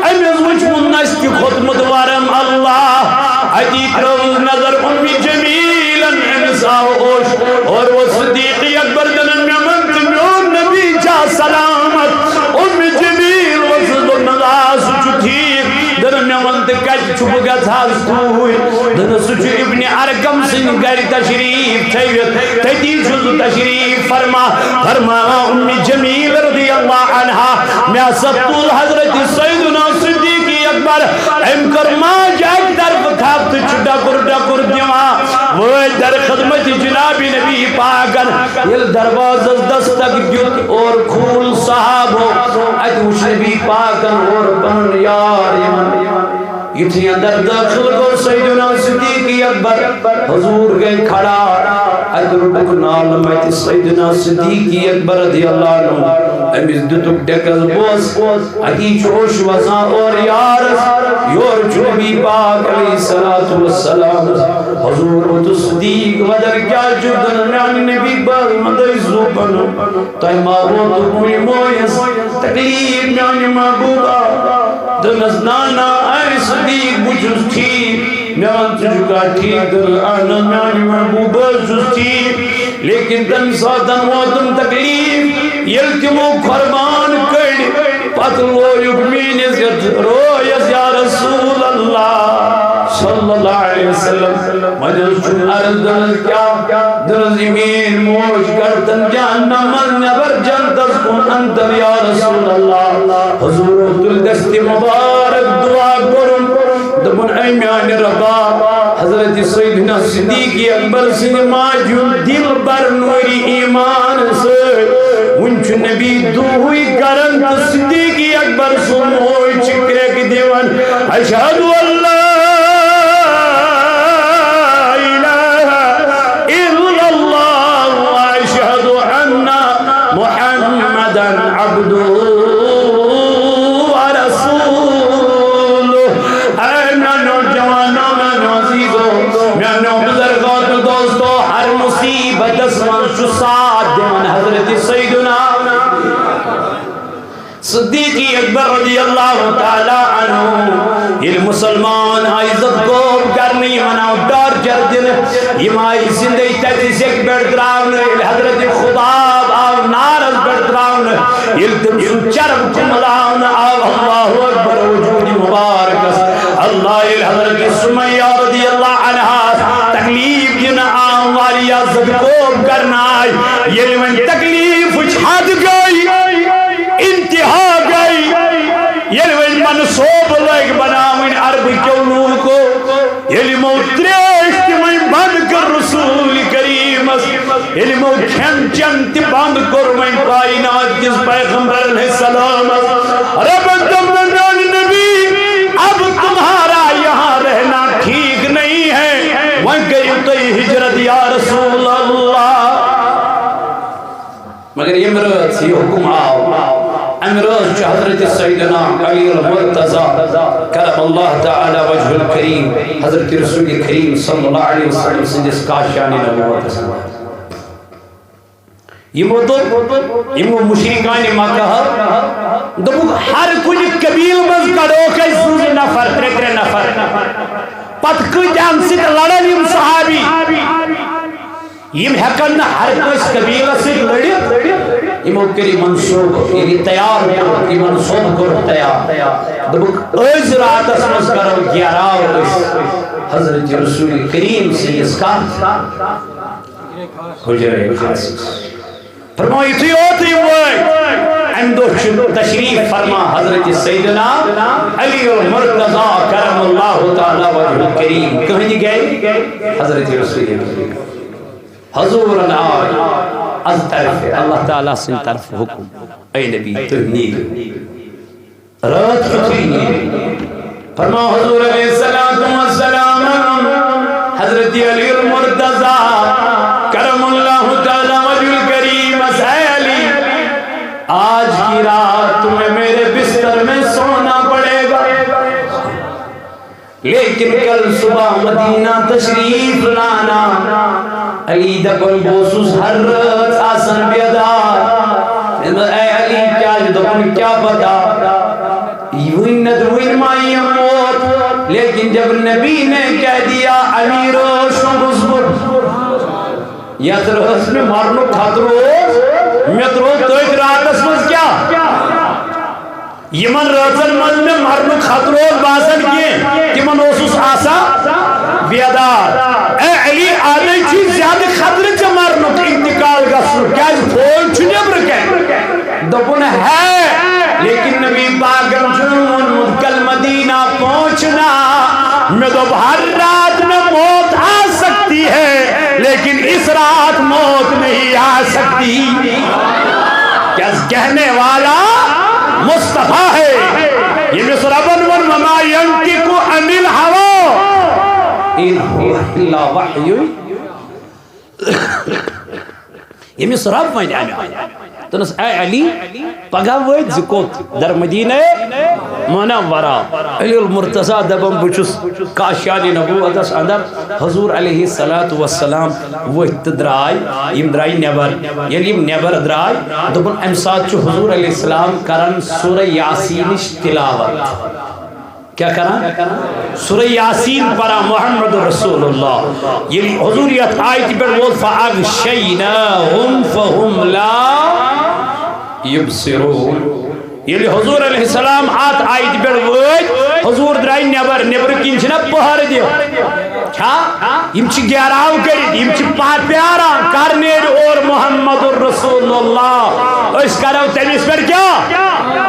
امیز مچن نسکی خدمت ورم اللہ حدیق روز نظر امی جمیل امیز آوش اور وہ صدیقی اکبر دنن میں منت میون نبی جا سلامت امی جمیل وزد نظاز چتھیق دنن میں منت کج چھپگا تھاز کوئی دنن سچو ابن ارکم سن گر تشریف تھیوت تیتی جز تشریف فرما امی جمیل رضی اللہ عنہ میں ستول حضرت سیدنا صدیقی اکبر امکر ماں جائے طرف کھاپت چھڑا ڈاکر دیوان وہ در خدمت جناب نبی پاکن یہ دروازہ دستک جت اور کھول صحاب ہو ادوش نبی پاکن اور بن یار یہ تھی اندر داخل کو سیدنا صدیق اکبر حضور گئے کھڑا ادھر بکنال میں سیدنا صدیق اکبر رضی اللہ عنہ امیز دتک ڈکل بوس اکی چوش وزان اور یارس یور چنبی پاک علیہ السلام حضور و صدیق ودر کیا جدن میانی نبی بار مدعی زوبن تاہی مابو تو کوئی مویس تکلیف میانی محبوبہ دنس نانا اے صدیق بجھس تھی میان تجھگا ٹھیک دل آنا میانی محبوبہ جس تھی لیکن دن ساتن واتن تکلیف یلکمو قربان کر پتل وہ یکمین عزت رویس یا رسول اللہ صلی اللہ علیہ وسلم مجھل چن عرض دنس کیا دنس امین موش کرتن جہنم نبر جنتس کن انتر یا رسول اللہ حضور دل دست مبارک دعا کرن دبن ایمیان ربا حضرت سیدنا صدیق اکبر سنما جو دل بر نوری ایمان سے ونچ نبی دوہی کرن صدیق اکبر سنوئی چکرے کی دیوان اشہد اللہ صدیقی اکبر رضی اللہ تعالی عنہ یہ مسلمان عزت کو کرنی مناو ڈار جردن یہ مائی زندگی تیس ایک بیٹ دراؤن حضرت خداب آو نارز بیٹ دراؤن یہ تم سن چرم کملاؤن آو اللہ اکبر وجود مبارک اللہ حضرت سمیہ رضی اللہ عنہ تکلیف جن آو والی عزت کو کرنا یہ من تکلیف حد گئی انتہا گئی یہ منصوب لگ بناوین عرب کیوں نور کو یہ موتریشت میں بند کر رسول کریم یہ موتھین چنت بند کر میں کائنات کس پیغمبر علیہ السلام رب تمنان نبی اب تمہارا یہاں رہنا ٹھیک نہیں ہے وہاں گئی تو ہجرت یا رسول اللہ مگر یہ میرے سی حکم آؤ امروز حضرت سیدنا علی المرتضی کرم اللہ تعالی وجہ الکریم حضرت رسول کریم صلی اللہ علیہ وسلم سندس کاشان نبوت یہ مشرکان مکہ دبو ہر کچھ قبیل مز کڑو کئی سوز نفر ترے نفر پت کجان ست لڑن یم صحابی یم ہیکن ہر کس قبیلہ سے لڑی یہ کری منصوب یہ تیار یہ منصوب کر تیار دبک از رات اسمس کرو گیاراو حضرت رسول کریم سے اس کا حجر خاص فرمائی تھی ہوتی ہوئی اندو تشریف فرما حضرت سیدنا علی المرتضی کرم اللہ تعالی وجہ کریم کہیں گئے حضرت رسول کریم حضور آج از طرف اللہ تعالیٰ سے طرف حکم اے نبی تحنید رات کتنی فرما حضور علیہ السلام حضرت علی المرتضی کرم اللہ تعالیٰ وجہ کریم اے علی آج کی رات تمہیں میرے بستر میں سونا پڑے گا لیکن کل صبح مدینہ تشریف لانا علی دکن بوسوس ہر رات آسن بیدار اے علی کیا دکن کیا پتا یوین ندوین مائی موت لیکن جب نبی نے کہہ دیا علی روشن بزبر یا ترہس میں مارنو خطرو میترو تویت رات اسمز کیا یمن راتن من میں مارنو خطرو باسن کیے کہ من اوسوس آسا بیدار اے علی آنے چیز زیادہ خطر چمارنو انتقال گسنو کیا اس پھول چھنے برکے دبن ہے لیکن نبی پاکم جنون کل مدینہ پہنچنا میں تو ہر رات میں موت آ سکتی ہے لیکن اس رات موت نہیں آ سکتی کیا کہنے والا مصطفیٰ ہے یہ مصربن وما ینتقو عن الهوى ان هو الا وحی یمس رب ون تنس اے علی پگہ وت زکوت در مدینہ منورہ علی المرتضی دبم بچس کاشان نبوتس اندر حضور علیہ الصلوۃ والسلام وت درائے یم درائے نیبر یعنی یم نیبر درائے دبن ام سات چھ حضور علیہ السلام کرن سورہ یاسین تلاوت کیا کرنا سورہ یاسین پڑھا محمد رسول اللہ یہ حضور یت آیت پر بول فاغشیناہم فہم لا یبصرون یہ حضور علیہ السلام آت آیت پر ووت حضور درائی نیبر کن چھنا پہر دیو چھا یم چھ گیراو کرد یم چھ پات پیارا کرنیر اور محمد رسول اللہ اس کرو تمیس پر کیا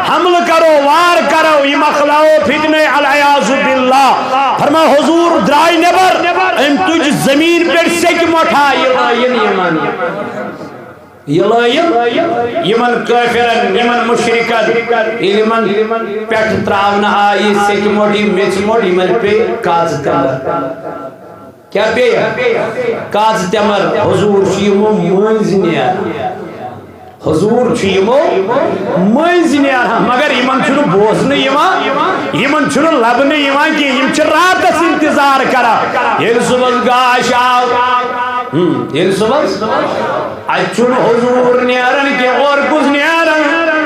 حمل کرو وار کرو یہ مخلاو فتنے العیاذ باللہ فرما حضور درائی نیبر ان تجھ زمین پر سک مٹھا یمن کافرن یمن مشرکن یمن پیٹ تراؤنا آئی سک موٹی میچ موٹی من پہ کاز تمر کیا پہ کاز تمر حضور شیمو منزنیا حضور چھیمو منزنیا مگر یمن چھنو بوزن یمن چھنو لبن یمن کی یم چھ راتس انتظار کرا یہ صبح گاش آو یہ صبح اچھن حضور نیرن کے اور کچھ نیرن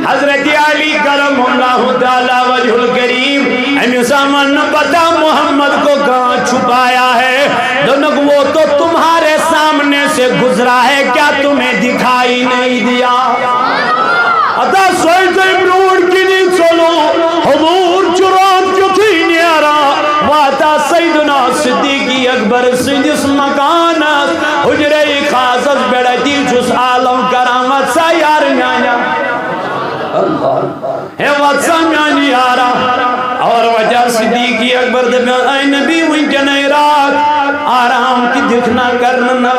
حضرت علی کرم اللہ تعالی وجہ الکریم امی سامن پتا محمد کو کہاں چھپایا ہے دونک وہ تو تمہارے سامنے سے گزرا ہے کیا تمہیں دکھائی نہیں دیا اتا سوئیتے بروڑ کی نہیں چلو حضور چرات کیوں تھی نیارا واتا سیدنا صدیقی اکبر سندس مکانت حجرہ خاصت بیڑتی جس عالم کرامت سایار نیانا ہے واتسا میانی آرا اور وجہ صدیقی اکبر دبیان اے نبی ونکن ایراد آرام کی دکھنا کرنا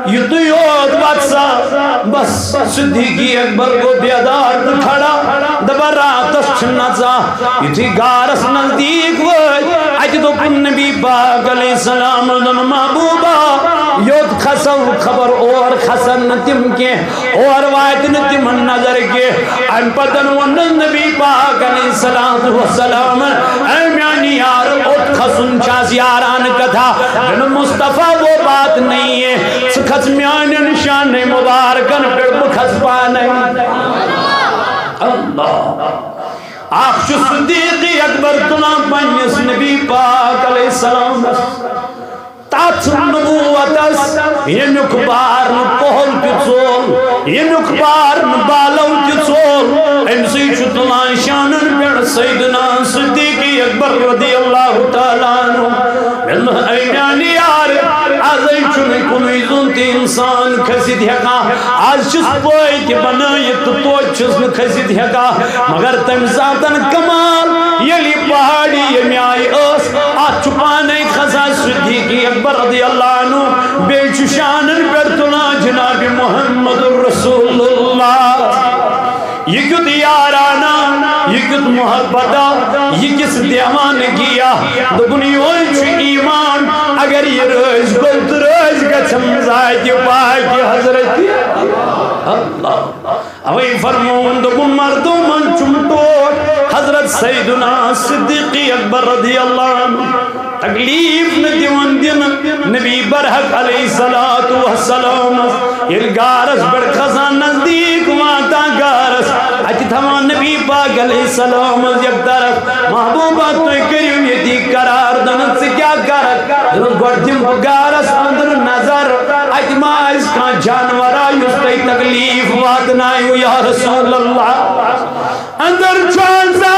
یہ تو یود واتسا بس صدیقی اکبر کو بیادار کھڑا دبر راتس چھنچا یہ تھی گارس نزدیک وید اج تو کن نبی پاک علیہ السلام دن محبوبہ یود خسو خبر اور خسن نتیم کے اور وائد نتیم نظر کے ام پتن ونن نبی پاک علیہ السلام اے میانی یار ات خسن چاس یاران کتھا جن مصطفیٰ وہ بات نہیں ہے سکھس میانی نشان مبارکن پر بکھس پانے اللہ آخش صدیقی اکبر تنا پنیس نبی پاک علیہ السلام تات نبوتس یہ نکبار نپہل کی چول یہ نکبار نبالو کی چول امسی چھتلان شانن پیڑ سیدنا صدیقی اکبر رضی اللہ تعالیٰ عنہ اینانی یار آزائی چنے کنوی زنتی انسان کھسید ہکا آج چس پوئیت بنایت تو چس کھسید ہکا مگر تم ذاتن کمال یلی پہاڑی یمی آئی اس آج چھپانے خزا صدیقی اکبر رضی اللہ عنہ بے چشانن پر تنا جناب محمد رسول اللہ یہ کت یارانا یہ کت محبتا یہ کس دیوان کیا دبنی ہوئی چھ ایمان اگر یہ روز گلت روز گچھم زائد پاک حضرت اللہ اوی فرمون دبن مردوں من چمٹوٹ حضرت سیدنا صدیقی اکبر رضی اللہ عنہ تکلیف ندیون دن نبی برحق علیہ السلام یہ گارس بڑھ خزان نزدیک ماتا گارس اچھ تھوان نبی پاک علیہ السلام یک طرف محبوبہ تو کریو یہ دی قرار دنت سے کیا کرد دنت گوڑتیم گارس اندر نظر اچھ مائز کان جانورا یستی تکلیف واتنائیو یا رسول اللہ اندر چانسا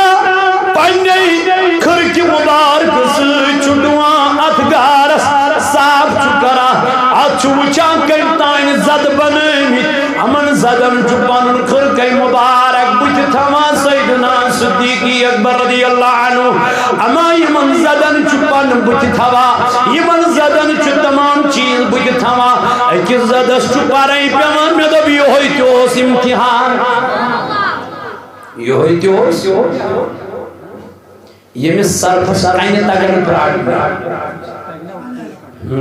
پنی کھرکی مبارک سے چھڑوان اتگارس صاف چکرا اچھو چان کرتائن زد بنیمی امن زدن چپان کھرکی مبارک بجھ تھما سیدنا صدیقی اکبر رضی اللہ عنہ اما یمن زدن چپان بجھ تھوا یمن زدن چھ تمام چیز بجھ تھوا ایک زدس چپارئی پیمان میں دب یہ ہوئی تیوس امتحان یہ ہوئی تیوس یمس سرفس کنے تگن پراٹ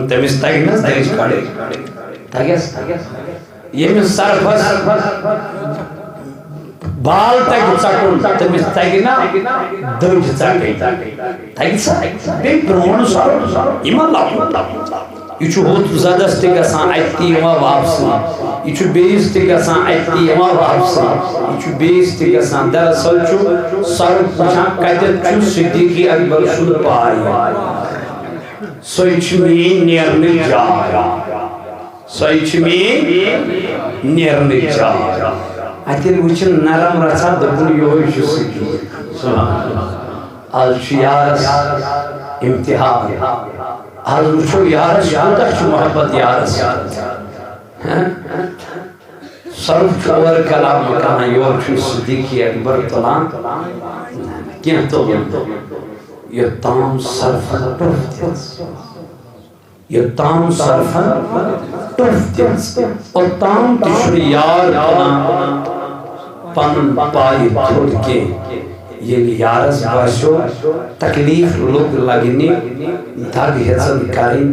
تمس تگنس دج کڑے تگس یمس سرفس بال تگ ژٹن تمس تگنا دج ژٹن تگ سا بے برون سر یمن لب یہ ہوت زدس تہ گژھان اتی یوان واپس یہ بیس تہ گژھان اتی یوان واپس یہ بیس تہ گژھان دراصل سر وچھان کتن صدیق اکبر سن پائے سوے مین نیرن جاے سوے مین نیرن جاے اتن وچھن نرم رژھا دپن یہ صدیق آج یارس امتحان آج وچھو یارس کوتاہ چھ محبت یارس صرف اور کلام کہاں یور چھ صدیق اکبر تلان کیا تو یہ تام صرفن ٹوف دس یہ تام صرفن ٹوف دس اور تام تشر یار پن پائی تھوڑ کے یہ یارس باشو تکلیف لوگ لگنی دھگ حضر کریں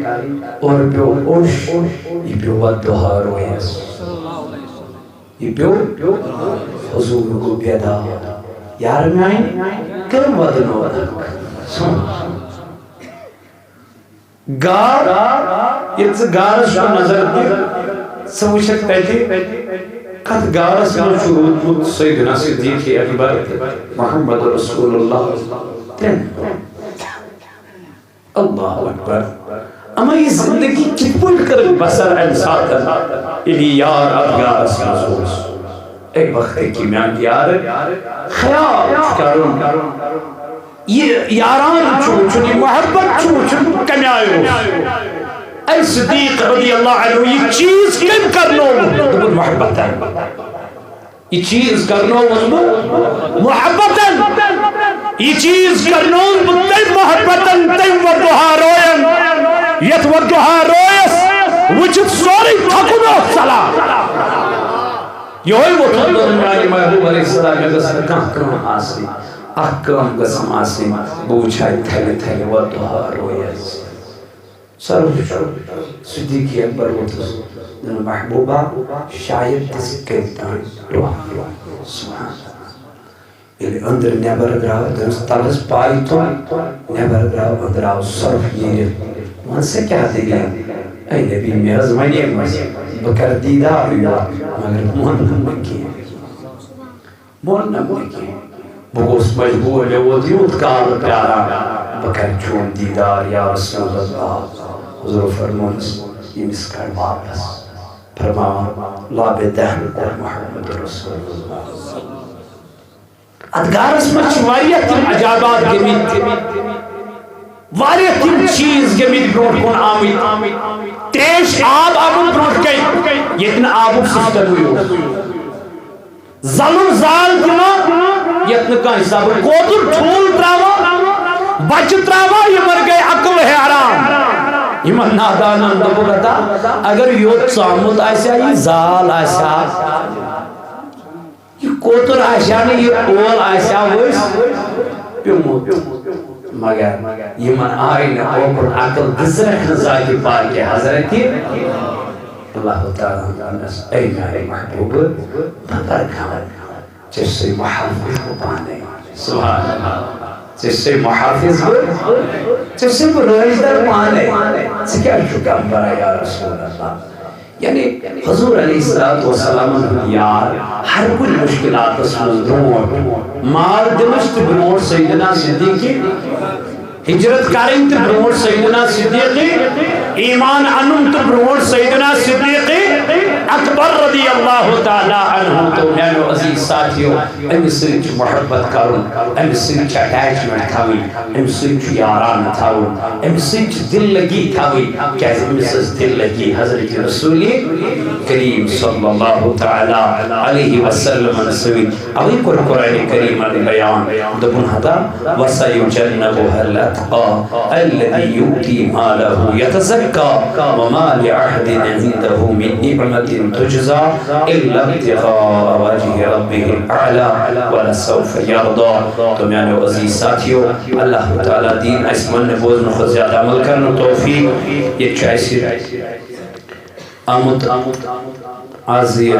اور بیو اوش یہ بیو ودوہا رویس یہ بیو حضور کو بیدا یار میں آئیں کرم ودنو گار یہ گارس کو نظر دی سوچت پیٹی قد گارس میں شروع بود سیدنا صدیق اکبر محمد رسول اللہ اللہ اکبر اما یہ زندگی کت پوٹ کر بسر انسان الی یار اب گارس میں سوچ ایک وقت کی میں یار خیال کروں یہ یاران چوچنی محبت چوچن کمی آئے اے صدیق رضی اللہ عنہ یہ چیز کم کرنو دبن محبت ہے یہ چیز کرنو محبت ہے یہ چیز کرنو تیم محبت ہے تیم ودوہا روین یت ودوہا رویس وچت سوری تھکنو سلام یہ ہوئی وہ تھندر میں محبوب علیہ السلام میں گسر کام آسی احکام قسم آسی بوچھائی تھلے تھلے ودوہا رویس سر صدیق اکبر وطلس دن محبوبہ شاید تس کہتان سبحان یلی اندر نیبر گراو دنس تلس پائی تو نیبر گراو اندر آو صرف یہ من سے کیا دیگا اے نبی میرز منی بکر دیدار ہوا مگر مونم کی بگوس مجبور ہے وہ دیوت کار پیارا بکر چون دیدار یا رسول اللہ حضور فرمونس یہ مسکر واپس فرماوا لاب دہن اور محمد رسول اللہ ادگارس مچ واریت تم عجابات گمید واریت تم چیز گمید بروٹ کن آمید تیش آب آبو بروٹ کئی یتن آبو سفتر ہوئی ظلم زال کنا یتن کا حساب کوتر ٹھول تراوا بچ تراوا یہ مر گئے عقل ہے حرام یہ من نادانان دبو گتا اگر یوت سامت آسیا یہ زال آسیا یہ کوتر آسیا نہیں یہ اول آسیا ویس پیموت مگر یہ من آئین اوپر عقل گزرک نزاکی پار کے حضرتی اللہ تعالیٰ اے میرے محبوب بطر کھانا جس سے محافظ کو پانے سبحان اللہ جس سے محافظ ہو جس سے روزدر پانے سے کیا شکم برا یا رسول اللہ یعنی حضور علیہ السلام یار ہر کوئی مشکلات اسمز دور مار دمشت بنور سیدنا صدیقی ہجرت کریں تو برور سیدنا صدیقی ایمان انم تو برور سیدنا صدیقی اکبر رضی اللہ تعالی عنہ تو میانو عزیز ساتھیو امی سنچ محبت کرن امی سنچ اٹیچمنٹ تھاوی امی سنچ یاران تھاون امی سنچ دل لگی تھاوی کیسے امی سنچ دل لگی حضرت رسولی کریم صلی اللہ تعالی علیہ وسلم نسوی اوی قرآن کریم علی بیان دبن حدا وَسَيُجَنَّبُهَا الْأَتْقَى الَّذِي يُؤْتِي مَالَهُ يَتَزَكَّى يزكى وما لأحد عنده من نعمة تجزى إلا ابتغاء وجه ربه الأعلى ولسوف يرضى. تو میانے عزیز ساتھیو اللہ تعالیٰ دین اسمان نبوز میں خود زیادہ عمل کرنا توفیق یہ چاہیے آمد آزیہ